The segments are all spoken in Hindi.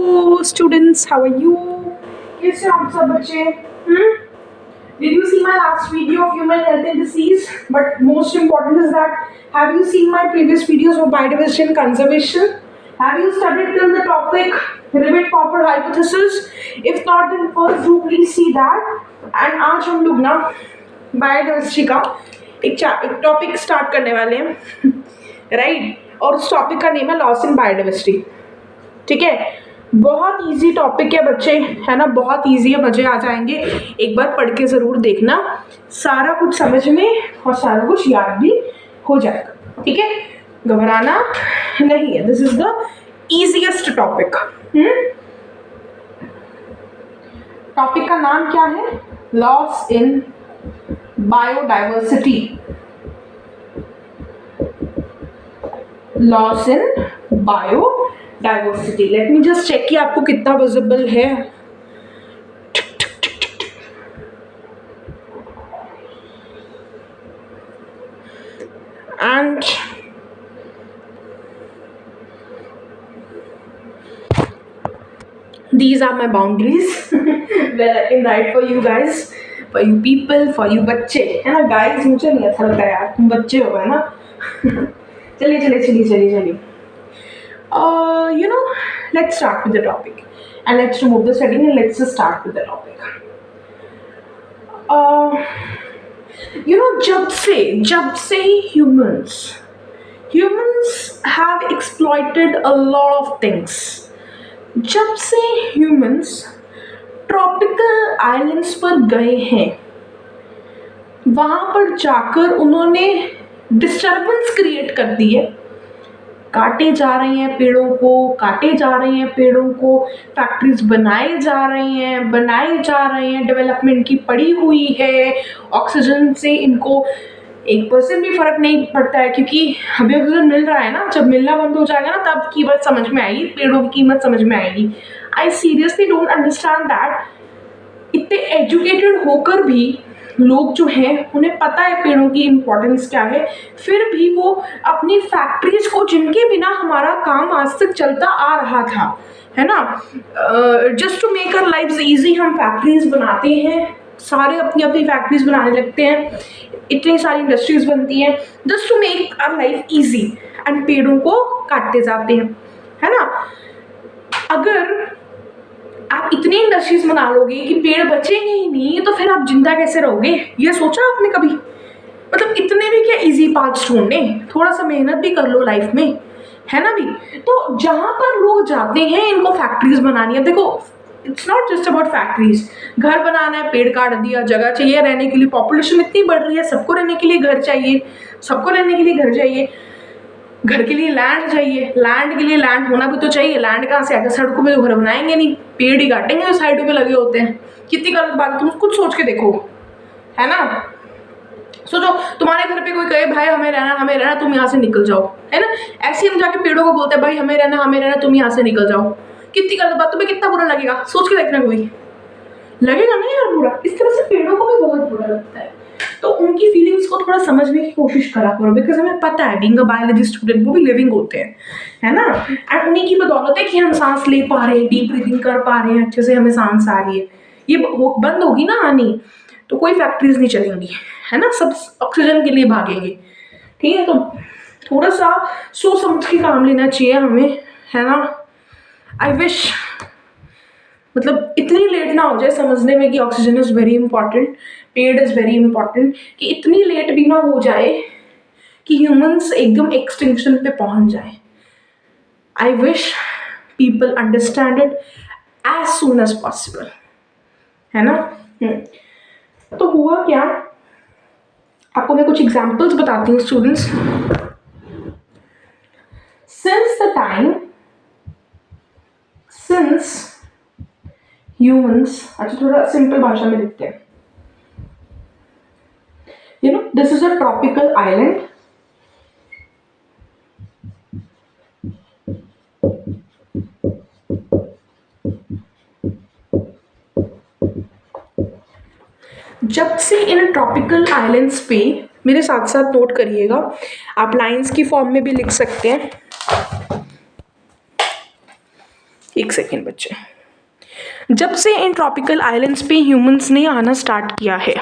Hello students, how are you? कैसे आप सब बच्चे? Did you see my last video of human health and disease? But most important is that, have you seen my previous videos of biodiversity and conservation? Have you studied till the topic Rivet Popper hypothesis? If not, then first do please see that. And आज हम लोग ना बायोडाइवर्सिटी का एक टॉपिक स्टार्ट करने वाले हैं, राइट? और उस टॉपिक का नेम है लॉस इन बायोडाइवर्सिटी. ठीक है, बहुत इजी टॉपिक है बच्चे, है ना, बहुत इजी है, मजे आ जाएंगे. एक बार पढ़ के जरूर देखना, सारा कुछ समझ में और सारा कुछ याद भी हो जाएगा. ठीक है, घबराना नहीं है. This is the easiest topic. Topic का नाम क्या है? Loss in biodiversity. Loss in biodiversity. Let me just check कि आपको कितना विजिबल है. And these are my boundaries where I can write for you guys, for you people, for you बच्चे, है ना. guys मुझे नहीं अच्छा लगता यार, तुम बच्चे हो, है ना. चलिए. You know, let's start with the topic and let's remove the setting and let's just start with the topic. You know, जब से humans have exploited a lot of things. जब से humans ट्रॉपिकल आइलैंड्स पर गए हैं, वहां पर जाकर उन्होंने डिस्टर्बेंस क्रिएट कर दी है. काटे जा रहे हैं पेड़ों को, फैक्ट्रीज बनाए जा रहे हैं, डेवलपमेंट की पड़ी हुई है. ऑक्सीजन से इनको 1% भी फर्क नहीं पड़ता है, क्योंकि अभी ऑक्सीजन मिल रहा है ना. जब मिलना बंद हो जाएगा ना, तब कीमत समझ में आएगी, पेड़ों की कीमत समझ में आएगी. I seriously don't understand that. इतने एजुकेटेड होकर भी लोग जो हैं, उन्हें पता है पेड़ों की इम्पोर्टेंस क्या है, फिर भी वो अपनी फैक्ट्रीज को, जिनके बिना हमारा काम आज तक चलता आ रहा था, है ना, just to make our lives easy, हम फैक्ट्रीज बनाते हैं. सारे अपनी अपनी फैक्ट्रीज बनाने लगते हैं, इतनी सारी इंडस्ट्रीज बनती हैं just to make our life easy, and पेड़ों को काटते जाते हैं, है ना. अगर आप इतनी इंडस्ट्रीज बना लोगे कि पेड़ बचेंगे ही नहीं, तो फिर आप जिंदा कैसे रहोगे? ये सोचा आपने कभी? मतलब इतने भी क्या इजी पाथ ढूंढने, थोड़ा सा मेहनत भी कर लो लाइफ में, है ना भी. तो जहां पर लोग जाते हैं, इनको फैक्ट्रीज बनानी है. देखो, it's not just about factories. घर बनाना है, पेड़ काट दिया, जगह चाहिए रहने के लिए, पॉपुलेशन इतनी बढ़ रही है, सबको रहने के लिए घर चाहिए, घर के लिए लैंड चाहिए, लैंड के लिए लैंड होना भी तो चाहिए. लैंड कहाँ से आएगा? सड़कों पे तो घर बनाएंगे नहीं, पेड़ ही काटेंगे जो साइडों पे लगे होते हैं. कितनी गलत बात है, तुम कुछ सोच के देखो, है ना. सोचो, तुम्हारे घर पे कोई कहे भाई हमें रहना, तुम यहाँ से निकल जाओ, है ना. ऐसे हम जाके पेड़ों को बोलते हैं भाई हमें रहना, तुम यहाँ से निकल जाओ. कितनी गलत बात. तुम्हें कितना बुरा लगेगा? सोच के देखना, कोई लगेगा ना यार बुरा. इस तरह से पेड़ों को भी बहुत बुरा लगता है. तो उनकी फीलिंग्स को थोड़ा समझने की कोशिश करा करो, बिकॉज हमें पता है बीइंग अ बायोलॉजी स्टूडेंट, वो भी लिविंग होते हैं, है ना. एंड उन्हीं की बदौलत है कि हम सांस ले पा रहे हैं, डीप ब्रीथिंग कर पा रहे हैं, अच्छे से हमें सांस आ रही है. ये बंद होगी ना आनी, तो कोई फैक्ट्रीज नहीं चलेंगी, है ना. सब ऑक्सीजन के लिए भागेंगे. ठीक है, तो थोड़ा सा सोच समझ के काम लेना चाहिए हमें, है ना. आई विश मतलब इतनी लेट ना हो जाए समझने में कि ऑक्सीजन इज़ वेरी इंपॉर्टेंट, पेड़ इज़ वेरी इंपॉर्टेंट, कि इतनी लेट भी ना हो जाए कि ह्यूमंस एकदम एक्सटिंक्शन पे पहुंच जाए. I wish people understand it as soon as possible, है ना. तो हुआ क्या, आपको मैं कुछ एग्जाम्पल्स बताती हूँ स्टूडेंट्स. सिंस ह्यूमंस, अच्छा थोड़ा सिंपल भाषा में लिखते हैं. You know, this is a tropical island. जब से इन ट्रॉपिकल आइलैंड्स पे, मेरे साथ साथ नोट करिएगा, आप लाइंस की फॉर्म में भी लिख सकते हैं. एक सेकेंड बच्चे, जब से इन ट्रॉपिकल आइलैंड्स पे ह्यूमंस ने आना स्टार्ट किया है,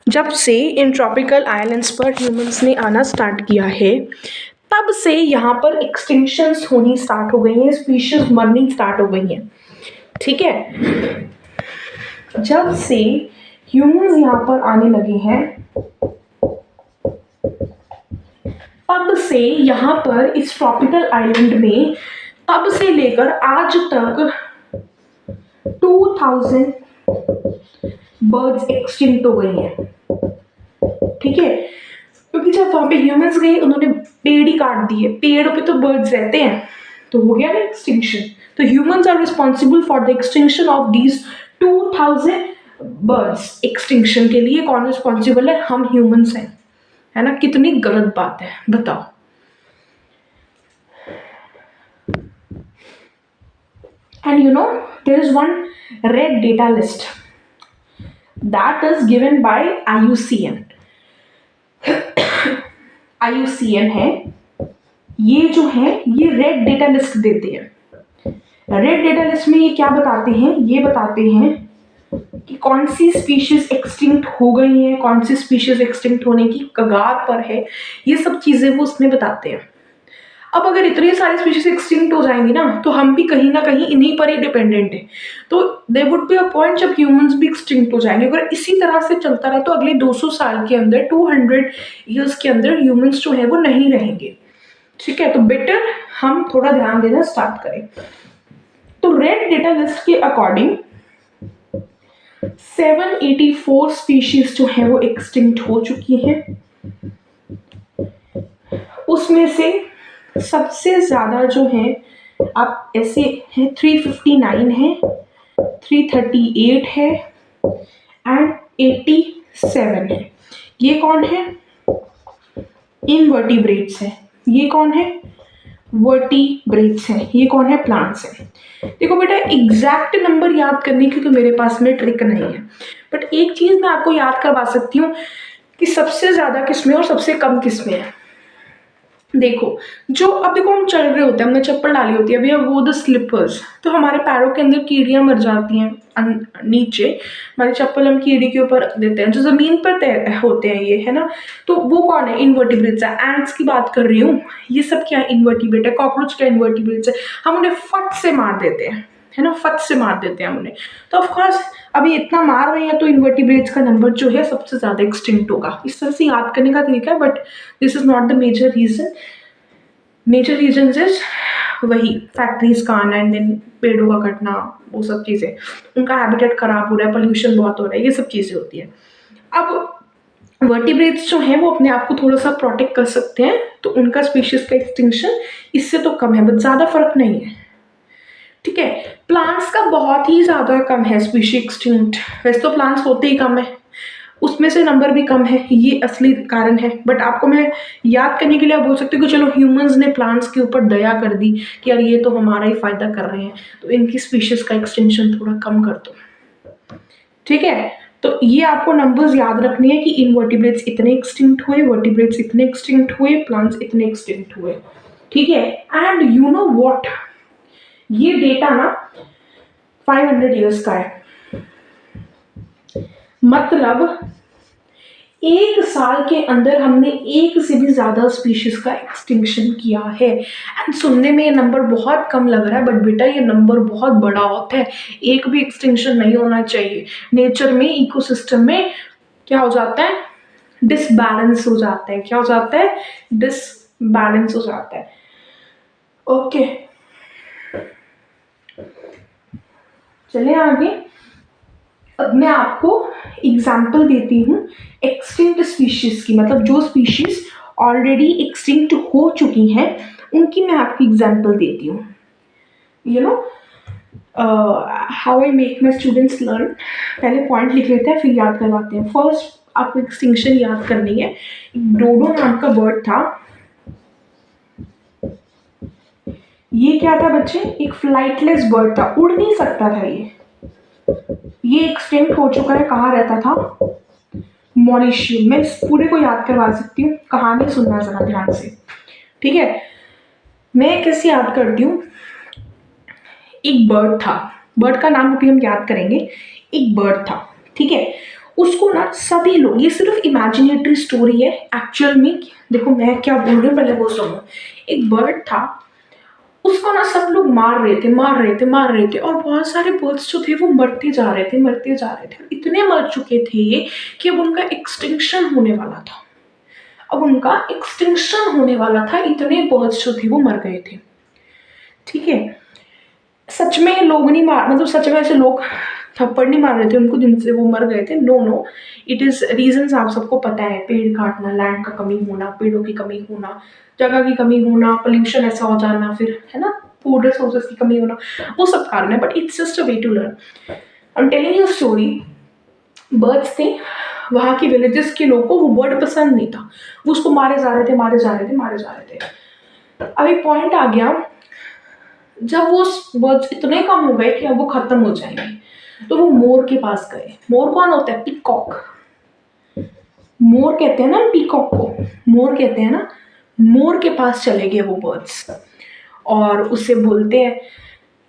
जब से इन ट्रॉपिकल आइलैंड्स पर ह्यूमंस ने आना स्टार्ट किया है, तब से यहाँ पर एक्सटिंक्शंस होनी स्टार्ट हो गई हैं, स्पीशीज मरनी स्टार्ट हो गई हैं। ठीक है, जब से ह्यूमंस यहाँ पर आने लगे हैं, तब से यहाँ पर इस ट्रॉपिकल आइलैंड में तब से लेकर आज तक 2000 बर्ड्स एक्सटिंक्ट हो गई हैं। ठीक है, क्योंकि जब वहां पे ह्यूमंस गए उन्होंने पेड़ ही काट दिए, पेड़ों पे तो बर्ड्स रहते हैं, तो हो गया ना एक्सटिंक्शन। तो humans are responsible for the extinction of these 2000 birds. Extinction के लिए कौन रिस्पॉन्सिबल है? हम ह्यूमंस हैं, है ना। कितनी गलत बात है, बताओ। And you know, there is one red data list that is given by IUCN. IUCN है, ये जो है ये रेड डेटा लिस्ट देते हैं। रेड डेटा लिस्ट में ये क्या बताते हैं? ये बताते हैं कि कौन सी स्पीशीज एक्सटिंक्ट हो गई हैं, कौन सी स्पीशीज एक्सटिंक्ट होने की कगार पर है, ये सब चीज़ें वो उसमें बताते हैं। अब अगर इतनी सारी स्पीशीज एक्सटिंक्ट हो जाएंगी ना, तो हम भी कहीं ना कहीं इन्हीं पर ही डिपेंडेंट है। तो there would be a point जब ह्यूमंस भी एक्सटिंक्ट हो जाएंगे। अगर इसी तरह से चलता रहा तो अगले 200 साल के अंदर, 200 ईयर्स के अंदर ह्यूमंस जो है वो नहीं रहेंगे। ठीक है, तो बेटर हम थोड़ा ध्यान देना स्टार्ट करें। तो रेड डेटा लिस्ट के अकॉर्डिंग 784 स्पीशीज जो है वो एक्सटिंक्ट हो चुकी हैं। उसमें से सबसे ज्यादा जो है आप ऐसे है 359 है, 338 है एंड 87 है। ये कौन है? इनवर्टिब्रेट्स है। ये कौन है? वर्टिब्रेट्स है। ये कौन है? प्लांट्स है। देखो बेटा, एग्जैक्ट नंबर याद करने की तो मेरे पास में ट्रिक नहीं है, बट एक चीज मैं आपको याद करवा सकती हूँ कि सबसे ज्यादा किसमें और सबसे कम किसमें है। देखो, जो अब देखो हम चल रहे होते हैं, हमने चप्पल डाली होती है, अभी वो द स्लिपर्स, तो हमारे पैरों के अंदर कीड़ियां मर जाती हैं नीचे, हमारी चप्पल हम कीड़ी के ऊपर रख देते हैं, जो जमीन पर होते हैं ये, है ना। तो वो कौन है? इनवर्टिब्रेट्स है। एंट्स की बात कर रही हूँ, ये सब क्या है? इनवर्टिब्रेट है। कॉकरोच क्या इनवर्टिब्रेट्स है। हम उन्हें फट से मार देते हैं, है ना, फट से मार देते हैं हम उन्हें। तो ऑफकोर्स अभी इतना मार रहे हैं तो इनवर्टिब्रेट्स का नंबर जो है सबसे ज्यादा एक्सटिंक्ट होगा। इस तरह से याद करने का तरीका है, but this is not the major reason. Major reason is वही फैक्ट्रीज का आना एंड देन पेड़ों का कटना, वो सब चीज़ें, उनका हैबिटेट खराब हो रहा है, पोल्यूशन बहुत हो रहा है, ये सब चीज़ें होती है। अब वर्टिब्रेट्स जो हैं वो अपने आप को थोड़ा सा प्रोटेक्ट कर सकते हैं, तो उनका स्पीशीज का एक्सटिंक्शन इससे तो कम है, बट ज़्यादा फर्क नहीं है। ठीक है, प्लांट्स का बहुत ही ज़्यादा कम है स्पीशी एक्सटिंक्ट। वैसे तो प्लांट्स होते ही कम है, उसमें से नंबर भी कम है, ये असली कारण है। बट आपको मैं याद करने के लिए आप बोल सकते हो कि चलो ह्यूमंस ने प्लांट्स के ऊपर दया कर दी कि यार ये तो हमारा ही फायदा कर रहे हैं, तो इनकी स्पीशीज का एक्सटेंशन थोड़ा कम कर दो। ठीक है, तो ये आपको नंबर्स याद रखने हैं कि इनवर्टिब्रेट्स इतने एक्सटिंक्ट हुए, वर्टिब्रेट्स इतने एक्सटिंक्ट हुए, प्लांट्स इतने एक्सटिंक्ट हुए। ठीक है, एंड यू नो व्हाट, ये डेटा ना 500 ईयर्स का है। मतलब एक साल के अंदर हमने एक से भी ज्यादा स्पीशीज का एक्सटिंक्शन किया है। एंड सुनने में ये नंबर बहुत कम लग रहा है, बट बेटा ये नंबर बहुत बड़ा होता है। एक भी एक्सटिंक्शन नहीं होना चाहिए। नेचर में, इकोसिस्टम में क्या हो जाता है? डिसबैलेंस हो जाता है। क्या हो जाता है? डिसबैलेंस हो जाता है। ओके, चलिए आगे। अब मैं आपको एग्जाम्पल देती हूँ एक्सटिंक्ट स्पीशीज की, मतलब जो स्पीशीज ऑलरेडी एक्सटिंक्ट हो चुकी हैं उनकी मैं आपकी एग्जाम्पल देती हूँ। You know how I make my students learn. पहले पॉइंट लिख लेते हैं, फिर याद करवाते हैं। फर्स्ट आपको एक्सटिंक्शन याद करनी है। एक डोडो नाम का बर्ड था। ये क्या था बच्चे? एक फ्लाइटलेस बर्ड था, उड़ नहीं सकता था ये एक्सटिंक्ट हो चुका है। कहाँ रहता था? मॉरिशियस। मैं इस पूरे को याद करवा सकती हूँ, कहानी सुनना जरा ध्यान से। ठीक है, मैं कैसे याद करती हूँ? एक बर्ड था, बर्ड का नाम अभी हम याद करेंगे। एक बर्ड था, ठीक है, उसको ना सभी लोग, ये सिर्फ इमेजिनेटरी स्टोरी है, एक्चुअल में देखो मैं क्या बोल रही हूँ पहले वो सुनो। एक बर्ड था, उसको ना सब लोग मार रहे थे, मार रहे थे, मार रहे थे, और बहुत सारे बर्ड्स जो थे वो मरते जा रहे थे, मरते जा रहे थे, इतने मर चुके थे कि अब उनका एक्सटिंक्शन होने वाला था। अब उनका एक्सटिंक्शन होने वाला था, इतने बर्ड्स जो थे वो मर गए थे, ठीक है। सच में लोग नहीं मार, मतलब सच में ऐसे लोग थप्पड़ नहीं मार रहे थे उनको जिनसे वो मर गए थे, no no, it is reasons आप सबको पता है, पेड़ काटना, लैंड का कमी होना, पेड़ों की कमी होना, जगह की कमी होना, पोल्यूशन ऐसा हो जाना, फिर है ना फूड रिसोर्सेज की कमी होना, वो सब कारण है, but it's just a way to learn. I am telling you story. Birds थे, वहाँ के विलेजेस के लोगों को वो बर्ड पसंद नहीं था, वो उसको मारे जा रहे थे, मारे जा रहे थे, मारे जा रहे थे। अब एक पॉइंट आ गया जब वो बर्ड्स इतने कम हो गए कि अब वो खत्म हो जाएंगे, तो वो मोर के पास गए। मोर कौन होता है? पीकॉक। मोर कहते हैं ना पीकॉक को, मोर कहते हैं ना। मोर के पास चले गए वो बर्ड्स और उससे बोलते हैं,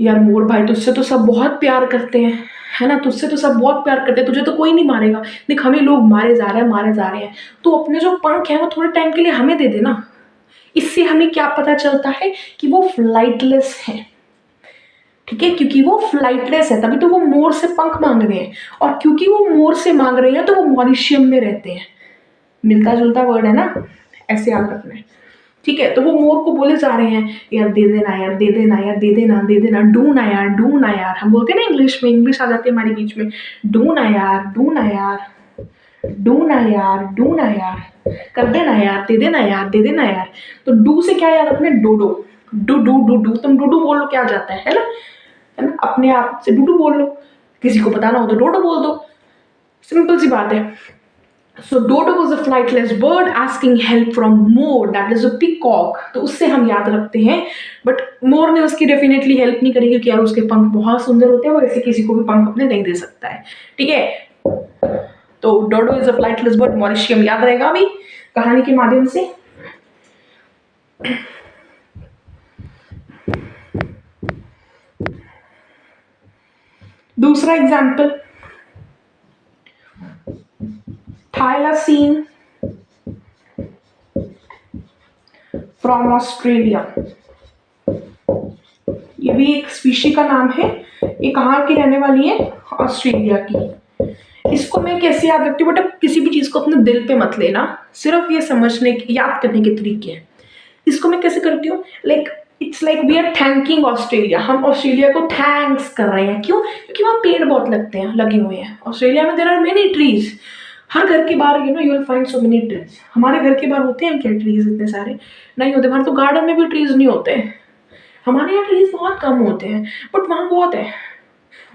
यार मोर भाई तुझसे तो सब बहुत प्यार करते हैं, है ना, तुझसे तो सब बहुत प्यार करते हैं, तुझे तो कोई नहीं मारेगा, देख हमें लोग मारे जा रहे हैं, मारे जा रहे हैं, तो अपने जो पंख है वो थोड़े टाइम के लिए हमें दे देना। इससे हमें क्या पता चलता है कि वो फ्लाइटलेस है, ठीक है, क्योंकि वो फ्लाइटलेस है तभी तो वो मोर से पंख मांग रहे हैं, और क्योंकि वो मोर से मांग रहे हैं तो वो मॉरिशियम में रहते हैं। मिलता जुलता वर्ड है ना, ऐसे याद रखना है, ठीक है। तो वो मोर को बोले जा रहे हैं, यार दे देना, यार दे देना, यार दे देना, दे देना, डू ना यार, डू ना यार, हम बोलते हैं ना इंग्लिश में, इंग्लिश आ जाती है हमारे बीच में, डू ना यार, डू ना यार, डू ना यार, डू ना यार, कर देना यार, दे देना यार, दे देना यार। तो डू से क्या यार अपने डोडो, डू डू डू डू, तुम डूडू बोल लो, क्या जाता है ना, है ना, अपने आप से डूडू बोल लो, किसी को बताना हो तो डोडो बोल दो, सिंपल सी बात है। So dodo was a flightless bird asking help from मोर, दैट इज अ पीकॉक, तो उससे हम याद रखते हैं। बट मोर ने उसकी डेफिनेटली हेल्प नहीं करी, क्योंकि यार उसके पंख बहुत सुंदर होते हैं, वो ऐसे किसी को भी पंख अपने नहीं दे सकता है, ठीक है। तो डोडो इज अ फ्लाइटलेस बर्ड, मॉरिशियम याद रहेगा अभी कहानी के माध्यम से। दूसरा एग्जाम्पल, थाइलासीन फ्रॉम ऑस्ट्रेलिया, ये भी एक स्पीशी का नाम है, ये कहाँ की रहने वाली है? ऑस्ट्रेलिया की। इसको मैं कैसे याद रखती हूँ बेटा, किसी भी चीज को अपने दिल पे मत लेना, सिर्फ ये समझने याद करने के तरीके हैं। इसको मैं कैसे करती हूँ, like it's like we are thanking Australia, हम ऑस्ट्रेलिया को थैंक्स कर रहे हैं, क्यों? क्योंकि वहाँ पेड़ बहुत लगते हैं, लगे हुए हैं ऑस्ट्रेलिया में, देयर आर मेनी ट्रीज, हर घर के बाहर you know you will find so many trees. हमारे घर के बाहर होते हैं क्या ट्रीज इतने सारे? नहीं होते, हमारे तो गार्डन में भी ट्रीज नहीं होते, हमारे यहाँ ट्रीज बहुत कम होते हैं, बट वहाँ बहुत है।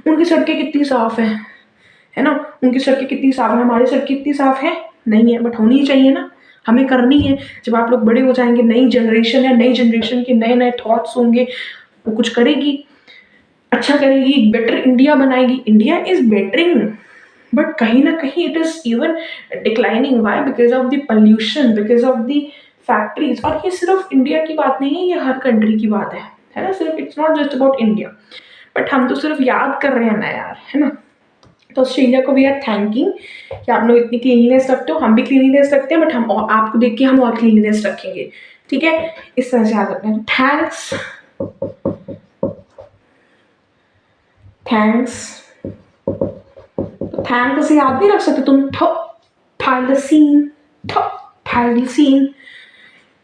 उनकी सड़कें कितनी साफ है ना, उनकी सड़कें कितनी साफ है, हमारी सड़कें कितनी साफ है? नहीं है, बट होनी चाहिए ना, हमें करनी है। जब आप लोग बड़े हो जाएंगे, नई जनरेशन है, नई जनरेशन के नए नए थॉट्स होंगे, वो कुछ करेगी, अच्छा करेगी, बेटर इंडिया बनाएगी। इंडिया इज बेटरिंग, बट कहीं ना कहीं it is even declining. Why? Because of the pollution, because of the factories. और ये सिर्फ इंडिया की बात नहीं है, ये हर कंट्री की बात है ना, सिर्फ it's not just about India. But हम तो सिर्फ याद कर रहे हैं ना यार, है ना। तो ऑस्ट्रेलिया को वी आर थैंकिंग कि आप लोग इतनी क्लीनलीनेस रखते हो, हम भी क्लीनलीनेस रखते हैं, बट हम और आपको देख के हम और क्लीनलीनेस रखेंगे, ठीक है, इस तरह से याद रखना है। थैंक्स, थैंक्स, थैंक्स से याद नहीं रख सकते तुम, थाइलासीन, थाइलासीन,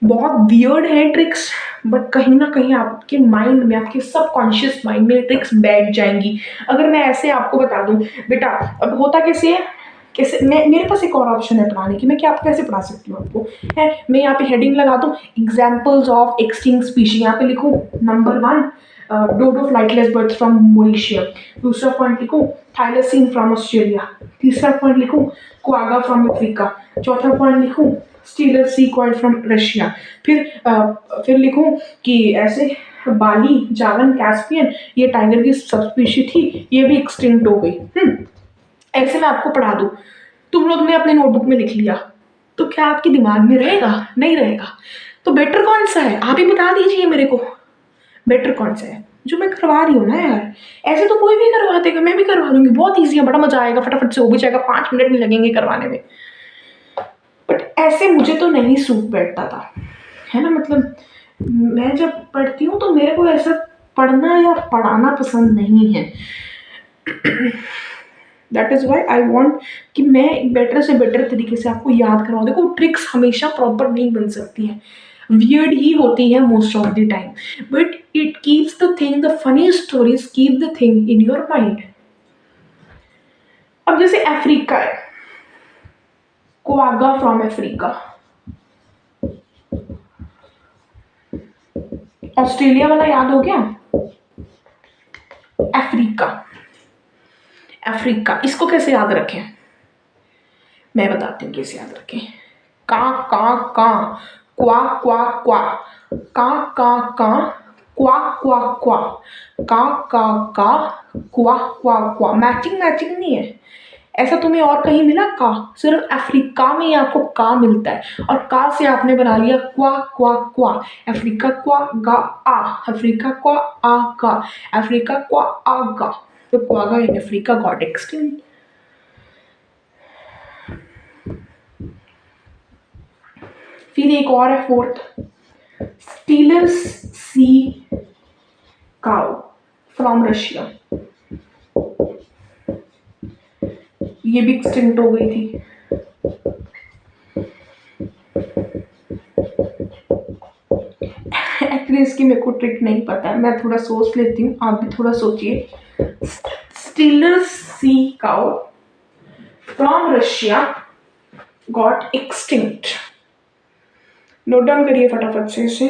बहुत वियर्ड है ट्रिक्स, बट कहीं ना कहीं आपके माइंड में, आपके सबकॉन्शियस माइंड में ट्रिक्स बैठ जाएंगी। अगर मैं ऐसे आपको बता दूं बेटा, अब होता कैसे है, कैसे मैं, मेरे पास एक और ऑप्शन है पढ़ाने की, मैं क्या आप कैसे पढ़ा सकती हूँ आपको, है मैं यहाँ पे हेडिंग लगा दूँ एग्जाम्पल्स ऑफ एक्सटिंक्ट स्पीशी, यहाँ पे लिखूँ number 1 dodo flightless birds from Mauritius, दूसरा पॉइंट लिखूँ थाइलासीन फ्रॉम ऑस्ट्रेलिया, तीसरा पॉइंट लिखूँ क्वागा फ्रॉम अफ्रीका, चौथा पॉइंट लिखूँ स्टीलर सी क्वाइड फ्रॉम रशिया, फिर लिखूं कि ऐसे बाली, जावन, कैस्पियन, ये टाइगर की सब स्पीशी थी, ये भी एक्सटिंक्ट हो गई। ऐसे मैं आपको पढ़ा दूं, तुम लोग ने अपने नोटबुक में लिख लिया, तो क्या आपके दिमाग में रहेगा? नहीं रहेगा। तो बेटर कौन सा है, आप ही बता दीजिए मेरे को, बेटर कौन सा है? जो मैं करवा रही हूँ ना यार। ऐसे तो कोई भी करवा देगा, मैं भी करवा दूंगी, बहुत ईजी है, बड़ा मजा आएगा, फटाफट से हो भी जाएगा, 5 मिनट नहीं लगेंगे करवाने में। बट ऐसे मुझे तो नहीं सूट बैठता था, है ना। मतलब मैं जब पढ़ती हूँ तो मेरे को ऐसा पढ़ना या पढ़ाना पसंद नहीं है। That is why I want कि मैं बेटर से बेटर तरीके से आपको याद करवाऊँ। देखो ट्रिक्स हमेशा प्रॉपर नहीं बन सकती हैं, वियर्ड ही होती है most of the time, but it keeps the thing, the funny stories keep the thing in your mind. अब जैसे अफ्रीका है, क्वागा फ्रॉम अफ्रीका, ऑस्ट्रेलिया वाला याद हो गया। अफ्रीका, अफ्रीका, इसको कैसे याद रखें, मैं बताती हूँ कैसे याद रखें। का का क्वा क्वा क्वा, का क्वा क्वा क्वा, का क्वा क्वा क्वा। मैचिंग मैचिंग नहीं है, ऐसा तुम्हें और कहीं मिला का? सिर्फ अफ्रीका में ही आपको का मिलता है, और का से आपने बना लिया क्वा क्वा क्वा। अफ्रीका क्वा गा आ, अफ्रीका क्वा आ गा, अफ्रीका क्वा आ गा। तो quagga in Africa got extinct. फिर एक और है fourth, stealers sea cow from Russia, ये भी एक्सटिंक्ट हो गई थी। एक्चुअली इसकी मेरे को ट्रिक नहीं पता है, मैं थोड़ा सोच लेती हूँ, आप भी थोड़ा सोचिए। Stealers sea cow from Russia got extinct. Note down करिए फटाफट से इसे।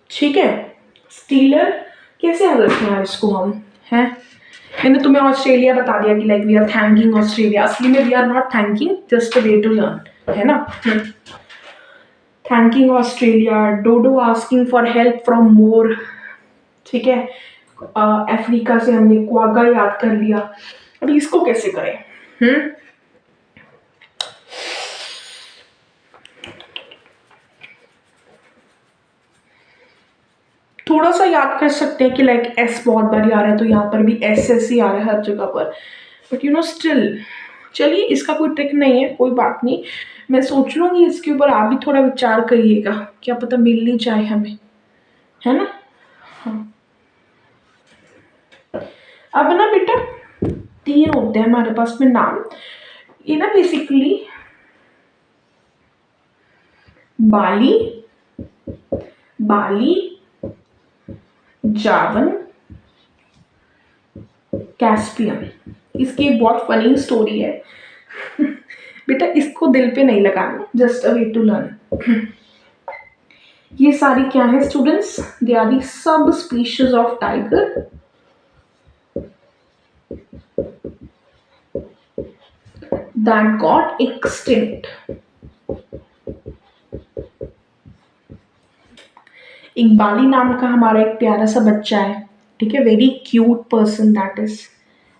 ठीक है, स्टीलर कैसे याद रखें यार इसको हम, हैं। मैंने तुम्हें ऑस्ट्रेलिया बता दिया कि like we are thanking Australia, असली में we are not thanking, just a way to learn, है ना। Thanking Australia, dodo asking for help from मोर, ठीक है। अफ्रीका से हमने क्वागा याद कर लिया। अब इसको कैसे करें? थोड़ा सा याद कर सकते हैं कि लाइक एस बहुत बारी आ रहा है, तो यहाँ पर भी एस एस ही आ रहा है हर जगह पर, बट यू नो स्टिल। चलिए इसका कोई ट्रिक नहीं है, कोई बात नहीं, मैं सोच लूँगी इसके ऊपर, आप भी थोड़ा विचार करिएगा, क्या पता मिल नहीं जाए हमें, है ना। हाँ, अब ना बेटा 3 होते हैं हमारे पास में नाम, ये ना बेसिकली बाली, बाली, जावन, कैस्पियन। इसकी एक बहुत फनी स्टोरी है। बेटा इसको दिल पे नहीं लगाना, just a way to learn. ये सारी क्या है students? They are the subspecies of tiger that got extinct. एक बाली नाम का हमारा एक प्यारा सा बच्चा है, ठीक है, very cute person, that is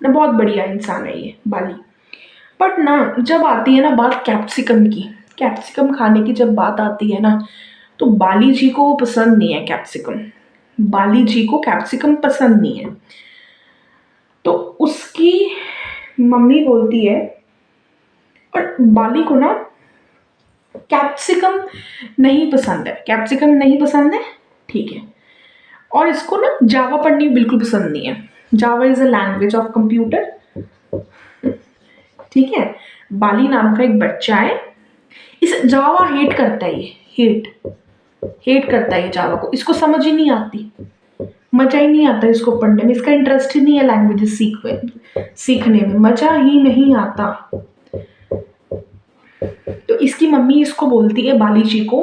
ना, बहुत बढ़िया इंसान है ये बाली। बट ना जब आती है ना बात कैप्सिकम की, कैप्सिकम खाने की जब बात आती है ना, तो बाली जी को पसंद नहीं है कैप्सिकम, बाली जी को कैप्सिकम पसंद नहीं है। तो उसकी मम्मी बोलती है, और बाली को ना कैप्सिकम नहीं पसंद है, कैप्सिकम नहीं पसंद है, ठीक है। और इसको ना जावा पढ़नी बिल्कुल पसंद नहीं है, Java is a language of computer, ठीक है। बाली नाम का एक बच्चा है, इस जावा हेट करता है, ये हेट करता है ये जावा को, इसको समझ ही नहीं आती, मजा ही नहीं आता इसको पढ़ने में, इसका इंटरेस्ट ही नहीं है लैंग्वेजेस सीखने में, मजा ही नहीं आता। तो इसकी मम्मी इसको बोलती है बाली जी को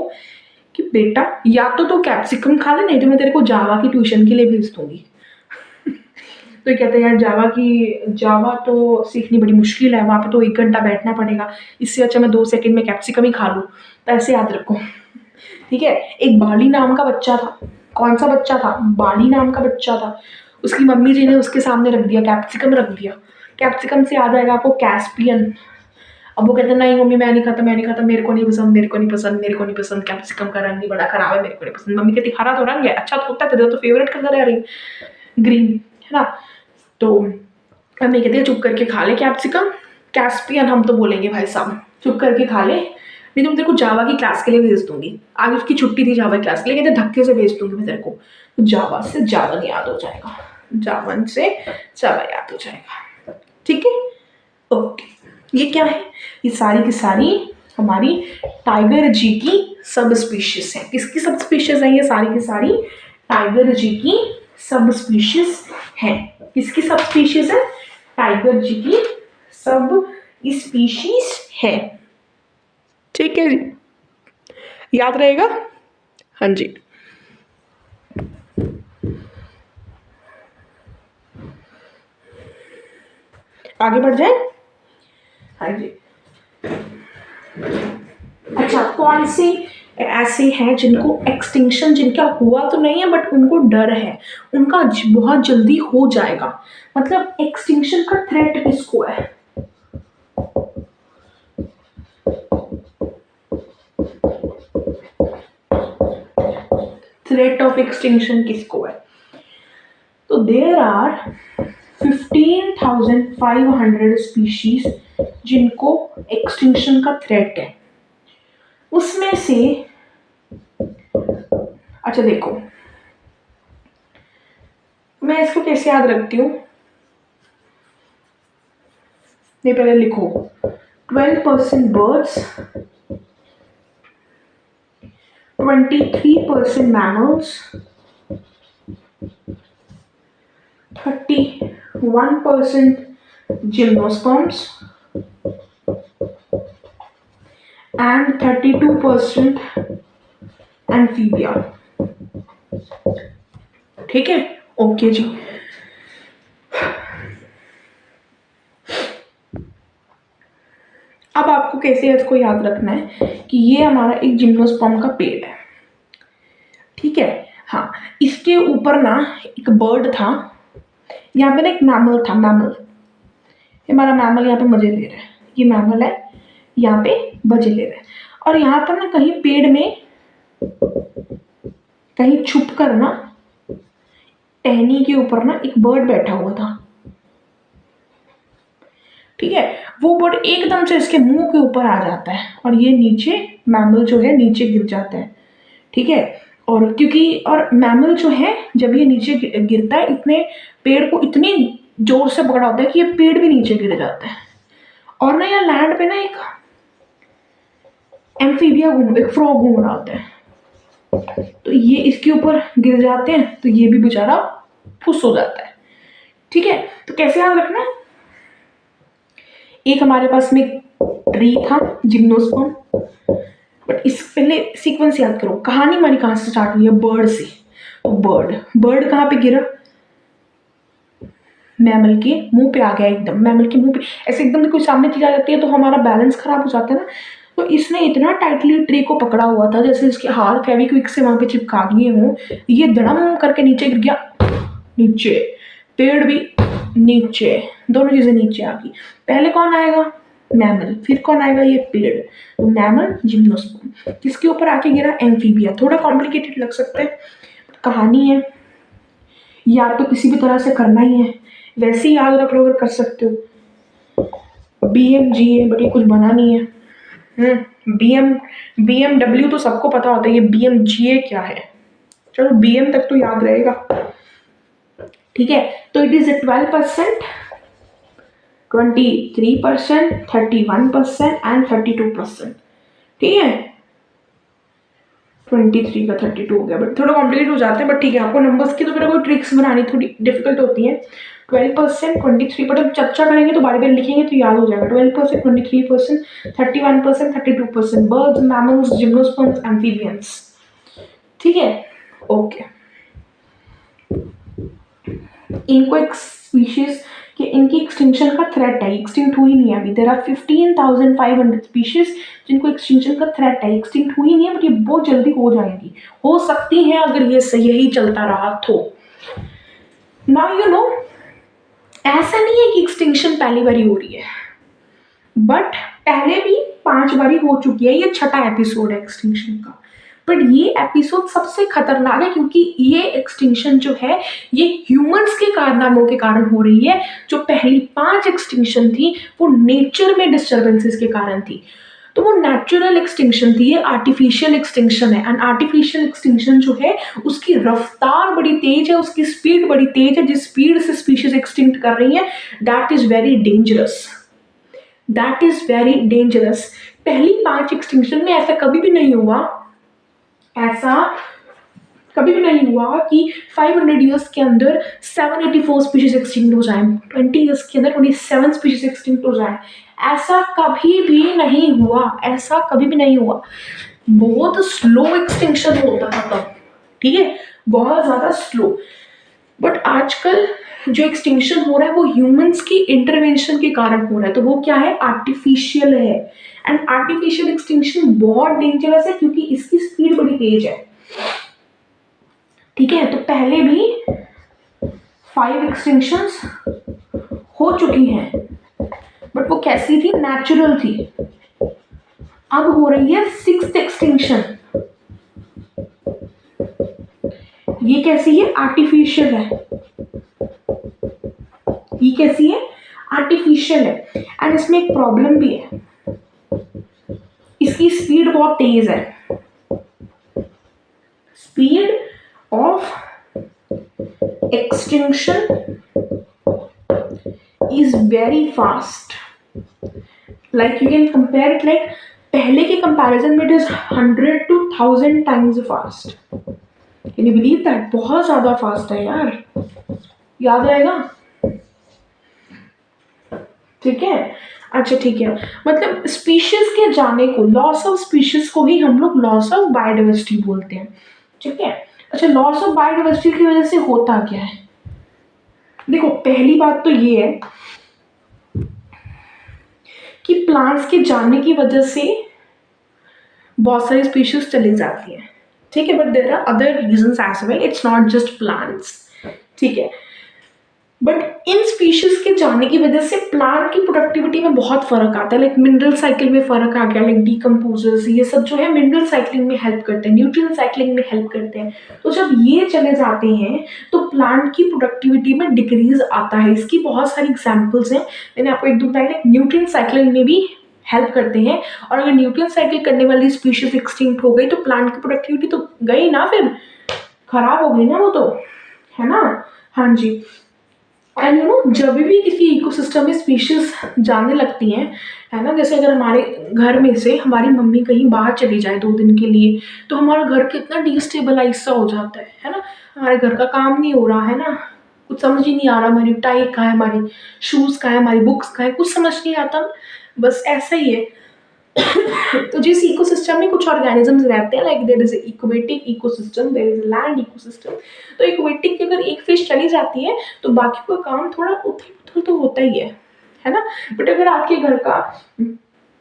कि बेटा या तो तू कैप्सिकम खा ले, नहीं तो मैं तेरे को जावा की ट्यूशन के लिए भेज दूंगी। तो ये कहते हैं यार जावा तो सीखनी बड़ी मुश्किल है, वहाँ पे तो 1 घंटा बैठना पड़ेगा, इससे अच्छा मैं 2 सेकंड में कैप्सिकम ही खा लूँ। तो ऐसे याद रखो, ठीक है। एक बाली नाम का बच्चा था, कौन सा बच्चा था, बाली नाम का बच्चा था, उसकी मम्मी जी ने उसके सामने रख दिया, कैप्सिकम रख दिया। कैप्सिकम से याद आएगा आपको कैस्पियन। अब वो कहते हैं नहीं मम्मी मैं नहीं खाता, मैं नहीं खाता, मेरे को नहीं पसंद, मेरे को नहीं पसंद, मेरे को नहीं पसंद, कैप्सिकम का रंग भी बड़ा खराब है, मेरे को नहीं पसंद। मम्मी कहती हरा तो रंग है, अच्छा तो होता है, तेरा तो फेवरेट कलर है ग्रीन, है ना। तो मम्मी कहती है चुप करके खा ले कैप्सिकम, कैस्पियन हम तो बोलेंगे भाई साहब, चुप करके खा ले, नहीं तो मैं तेरे को जावा की क्लास के लिए भेज दूंगी। आज उसकी छुट्टी थी जावा क्लास के लिए, कहते धक्के से भेज दूंगी मैं तेरे को, तो जावा से जावन याद हो जाएगा, जावन से जावा याद हो जाएगा, ठीक है। ओके, ये क्या है, ये सारी की सारी हमारी टाइगर जी की सब स्पीशीज है। किसकी सब स्पीशीज है, ये सारी की सारी टाइगर जी की सब स्पीशीज है। किसकी सब स्पीशीज है, टाइगर जी की सब स्पीशीज है, ठीक है जी, याद रहेगा। हाँ जी, आगे बढ़ जाए। हाँ जी, अच्छा, कौन से ऐसे हैं जिनको एक्सटिंक्शन, जिनका हुआ तो नहीं है बट उनको डर है, उनका बहुत जल्दी हो जाएगा, मतलब एक्सटिंक्शन का थ्रेट किसको है, थ्रेट ऑफ एक्सटिंक्शन किसको है। तो देयर आर 15,500 स्पीशीज जिनको एक्सटिंक्शन का थ्रेट है। उसमें से अच्छा देखो, मैं इसको कैसे याद रखती हूँ, नहीं पहले लिखो 12% birds, 23% mammals, 31% gymnosperms, and 32% amphibia, ठीक है। ओके जी, अब आपको कैसे इसको याद रखना है कि ये हमारा एक जिम्नोस्पर्म का पेड़ है, ठीक है। हाँ, इसके ऊपर ना एक बर्ड था, यहाँ पे ना एक मैमल था, मैमल, हमारा मैमल यहाँ पे मजे ले रहा है, ये मैमल है यहाँ पे मजे ले रहा है, और यहाँ पर ना कहीं पेड़ में कहीं छुप कर ना टहनी के ऊपर ना एक बर्ड बैठा हुआ था, ठीक है। वो बर्ड एकदम से इसके मुंह के ऊपर आ जाता है और ये नीचे, मैमल जो है नीचे गिर जाता है, ठीक है। और क्योंकि और मैमल जो है जब ये नीचे गिरता है, इतने पेड़ को इतनी जोर से पकड़ा होता है कि ये पेड़ भी नीचे गिर जाता है। और ना यहाँ लैंड पे ना एक एम्फीबिया एक फ्रॉग घूम रहा होता है, तो ये इसके ऊपर गिर जाते हैं तो ये भी बेचारा फुस हो जाता है, ठीक है। तो कैसे याद रखना है, एक हमारे पास में ट्री था जिम्नोस्पर्म, बट इस पहले सीक्वेंस याद करो, कहानी हमारी कहाँ से स्टार्ट हुई है, बर्ड से। तो बर्ड कहाँ पे गिरा, मैमल के मुंह पे आ गया, एकदम मैमल के मुंह पे, ऐसे एकदम कोई सामने चीज आ जाती है तो हमारा बैलेंस खराब हो जाता है ना। तो इसने इतना टाइटली ट्री को पकड़ा हुआ था जैसे इसके हाथ फेविक्विक से वहां पे चिपका दिए हों, ये धड़म करके नीचे गिर गया, नीचे पेड़ भी नीचे, दोनों चीजें नीचे आ गई। पहले कौन आएगा, मैमल, फिर कौन आएगा, ये पेड़। तो मैमल जिम्नोस्पर्म, किसके ऊपर आके गिरा, एम्फीबिया। थोड़ा कॉम्प्लिकेटेड लग सकता है, कहानी है, या तो किसी भी तरह से करना ही है, वैसे ही याद रख लो अगर कर सकते हो। BMGA, बट ये कुछ बना नहीं है। BMW तो सबको पता होता है, ये BMGA क्या है, चलो BM तक तो याद रहेगा, ठीक है। तो इट इज 12%, 23%, 31% एंड 32%, ठीक है। 23 का 32 हो गया, बट थोड़ा कॉम्प्लिकेट हो जाते हैं, बट ठीक है, आपको नंबर्स की तो फिर कोई ट्रिक्स बनानी थोड़ी डिफिकल्ट होती है। 12%, 23, बट अब चर्चा करेंगे तो बारी बारी लिखेंगे तो याद हो जाएगा। 12%, 23%, 31%, 32%, बर्ड्स, मैमल्स, जिम्नोस्पर्म्स, एम्फीबियंस, ठीक है। ओके, इनको एक स्पीशीज कि इनकी एक्सटिंक्शन का थ्रेट है, एक्सटिंक्ट हुई नहीं है अभी। देयर आर 15,500 स्पीशीज जिनको एक्सटिंक्शन का थ्रेट है, एक्सटिंक्ट हुई नहीं है बट ये बहुत जल्दी हो जाएंगी, हो सकती हैं अगर ये सही यही चलता रहा तो। नाउ यू नो, ऐसा नहीं है कि एक्सटिंक्शन पहली बारी हो रही है, बट पहले भी 5 बारी हो चुकी है, ये छठा एपिसोड है एक्सटिंक्शन का। बट ये एपिसोड सबसे खतरनाक है क्योंकि ये एक्सटिंक्शन जो है ये ह्यूमंस के कारनामों के कारण हो रही है। जो पहली 5 एक्सटिंक्शन थी वो नेचर में डिस्टर्बेंसेस के कारण थी, तो वो नेचुरल एक्सटिंक्शन थी, ये आर्टिफिशियल एक्सटिंक्शन है। एंड आर्टिफिशियल एक्सटिंक्शन जो है उसकी रफ्तार बड़ी तेज है, उसकी स्पीड बड़ी तेज है, जिस स्पीड से स्पीशीज एक्सटिंक्ट कर रही है that is very dangerous, that is very dangerous. पहली 5 एक्सटिंक्शन में ऐसा कभी भी नहीं हुआ, ऐसा कभी भी नहीं हुआ कि 500 ईयर्स के अंदर 784 स्पीशीज एक्सटिंक्ट हो जाए, 20 ईयर्स के अंदर 27 स्पीशीज एक्सटिंक्ट हो जाए, ऐसा कभी भी नहीं हुआ, ऐसा कभी भी नहीं हुआ। बहुत स्लो एक्सटिंक्शन होता था तब, ठीक है, बहुत ज़्यादा स्लो। बट आजकल जो एक्सटिंक्शन हो रहा है वो ह्यूमंस की इंटरवेंशन के कारण हो रहा है, तो वो क्या है, आर्टिफिशियल है। एंड आर्टिफिशियल एक्सटिंक्शन बहुत डेंजरस है क्योंकि इसकी स्पीड बड़ी तेज है, ठीक है। तो पहले भी 5 एक्सटिंक्शंस हो चुकी हैं बट वो कैसी थी, नेचुरल थी। अब हो रही है 6th एक्सटिंक्शन, ये कैसी है, आर्टिफिशियल है, ये कैसी है, आर्टिफिशियल है। एंड इसमें एक प्रॉब्लम भी है, इसकी स्पीड बहुत तेज है, speed of extinction is very fast, like you can compare it, like पहले के कंपैरिजन में it is 100 to 1000 times fast, can you believe that, बहुत ज़्यादा फास्ट है यार, याद रहेगा, ठीक है। अच्छा ठीक है, मतलब स्पीशीज के जाने को, लॉस ऑफ स्पीशीज को ही हम लोग लॉस ऑफ बायोडाइवर्सिटी बोलते हैं, ठीक है। अच्छा, लॉस ऑफ बायोडाइवर्सिटी की वजह से होता क्या है, देखो पहली बात तो ये है कि प्लांट्स के जाने की वजह से बहुत सारी स्पीशीज चली जाती हैं, ठीक है, but there are other reasons as well, it's not just plants, ठीक है। बट इन स्पीशीज के जाने की वजह से प्लांट की प्रोडक्टिविटी में बहुत फर्क आता है, लाइक मिनरल साइकिल में फर्क आ गया, लाइक डीकम्पोजर्स, ये सब जो है मिनरल साइक्लिंग में हेल्प करते हैं, न्यूट्रिएंट साइक्लिंग में हेल्प करते हैं। तो जब ये चले जाते हैं तो प्लांट की प्रोडक्टिविटी में डिक्रीज आता है। इसकी बहुत सारी एग्जाम्पल्स हैं, मैंने आपको एक दो बताया, लाइक न्यूट्रिएंट साइक्लिंग में भी हेल्प करते हैं, और अगर न्यूट्रिएंट साइकिल करने वाली स्पीशीज एक्सटिंक्ट हो गई तो प्लांट की प्रोडक्टिविटी तो गई ना, फिर खराब हो गई ना वो तो, है ना। हाँ जी। एंड यू नो, जब भी किसी इकोसिस्टम में स्पीशीज जाने लगती हैं, है ना, जैसे अगर हमारे घर में से हमारी मम्मी कहीं बाहर चली जाए 2 दिन के लिए, तो हमारा घर कितना डिस्टेबलाइज सा हो जाता है ना, हमारे घर का काम नहीं हो रहा है ना, कुछ समझ ही नहीं आ रहा, हमारी टाई कहाँ है, हमारी शूज़ कहाँ है, हमारी बुक्स कहाँ है, कुछ समझ नहीं आता, बस ऐसा ही है। तो जिस इकोसिस्टम में कुछ ऑर्गेनिजम्स रहते हैं, like there is aquatic ecosystem, there is land ecosystem, तो इक्वेटिक की अगर एक फिश चली जाती है तो बाकी का काम थोड़ा उथल पुथल तो होता ही है ना। बट अगर आपके घर का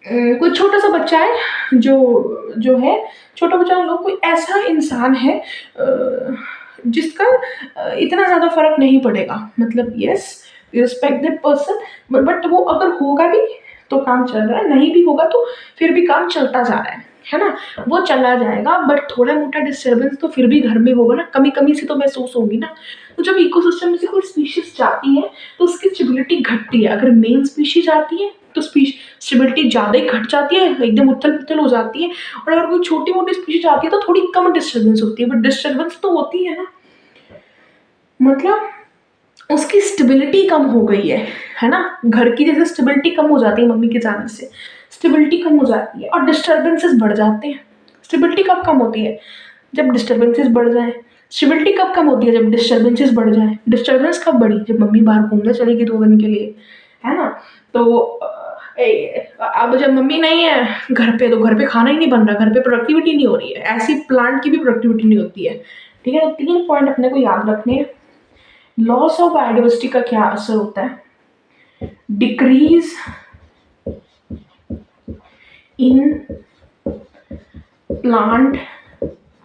कोई छोटा सा बच्चा है, जो है छोटा बच्चा, लोग कोई ऐसा इंसान है जिसका इतना ज़्यादा फर्क नहीं पड़ेगा, मतलब yes, respect that person, but वो अगर होगा भी तो काम चल रहा है, नहीं भी होगा तो फिर भी काम चलता जा रहा है ना, वो चला जाएगा, बट थोड़ा मोटा डिस्टर्बेंस तो फिर भी घर में होगा ना, कमी कमी से तो महसूस होगी ना। तो जब इकोसिस्टम में से कोई स्पीशीज जाती है तो उसकी स्टेबिलिटी घटती है, अगर मेन स्पीशीज आती है तो स्टेबिलिटी ज़्यादा ही घट जाती है, एकदम उथल पुथल हो जाती है, और अगर कोई छोटी मोटी स्पीशीज आती है तो थोड़ी कम डिस्टर्बेंस होती है, बट डिस्टर्बेंस तो होती है ना, मतलब उसकी स्टेबिलिटी कम हो गई है ना। घर की जैसे स्टेबिलिटी कम हो जाती है मम्मी के जाने से, स्टेबिलिटी कम हो जाती है और डिस्टर्बेंसेस बढ़ जाते हैं। स्टेबिलिटी कब कम होती है, जब डिस्टर्बेंसेस बढ़ जाए। स्टेबिलिटी कब कम होती है, जब डिस्टर्बेंसेस बढ़ जाए। डिस्टर्बेंस कब बढ़ी, जब मम्मी बाहर घूमने चलेगी 2 दिन के लिए, है ना। तो अब जब मम्मी नहीं है घर पे तो घर पे खाना ही नहीं बन रहा, घर पे प्रोडक्टिविटी नहीं हो रही है, ऐसी प्लांट की भी प्रोडक्टिविटी नहीं होती है, ठीक है। तो 3 पॉइंट अपने को याद रखने हैं। लॉस ऑफ बायोडाइवर्सिटी का क्या असर होता है, डिक्रीज इन प्लांट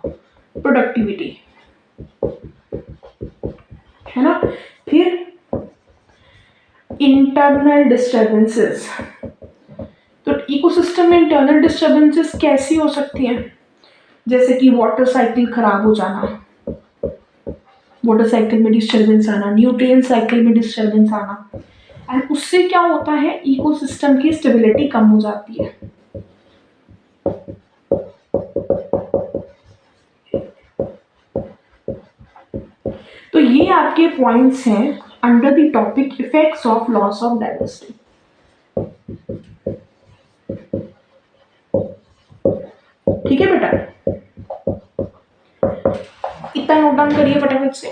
प्रोडक्टिविटी, है ना। फिर इंटरनल डिस्टर्बेंसेस, तो इकोसिस्टम में इंटरनल डिस्टर्बेंसेस कैसी हो सकती हैं, जैसे कि वाटर साइकिल खराब हो जाना, वाटर साइकिल में डिस्टर्बेंस आना, न्यूट्रिएंट साइकिल में डिस्टर्बेंस आना, एंड उससे क्या होता है, इकोसिस्टम की स्टेबिलिटी कम हो जाती है। तो ये आपके पॉइंट्स हैं under the topic effects of loss of diversity. ठीक है बेटा, इतना नोट डाउन करिए फटाफट से।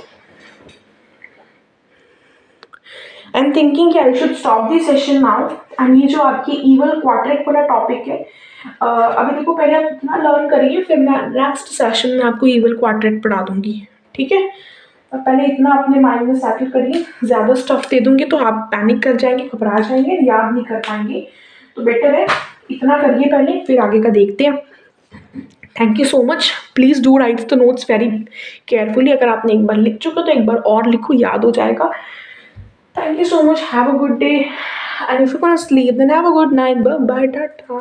आई एम थिंकिंग कि I should stop this session now. And ये जो आपकी इवल क्वाड्रेट वाला टॉपिक है, अभी देखो पहले आप इतना लर्न करिए, फिर मैं नेक्स्ट सेशन में आपको इवल क्वाड्रेट पढ़ा दूंगी। ठीक है, और पहले इतना अपने माइंड में सेटल करिए। ज़्यादा स्टफ दे दूंगी तो आप पैनिक कर जाएंगे, घबरा जाएंगे, याद नहीं कर पाएंगे, तो बेटर है इतना करिए पहले, फिर आगे का देखते हैं। Thank you so much. Please do right the notes very carefully. अगर आपने एक बार लिख चुका तो एक बार और लिखो, याद हो जाएगा। Thank you so much. Have a good day. And if you want to sleep, then have a good night. Bye bye. Tata.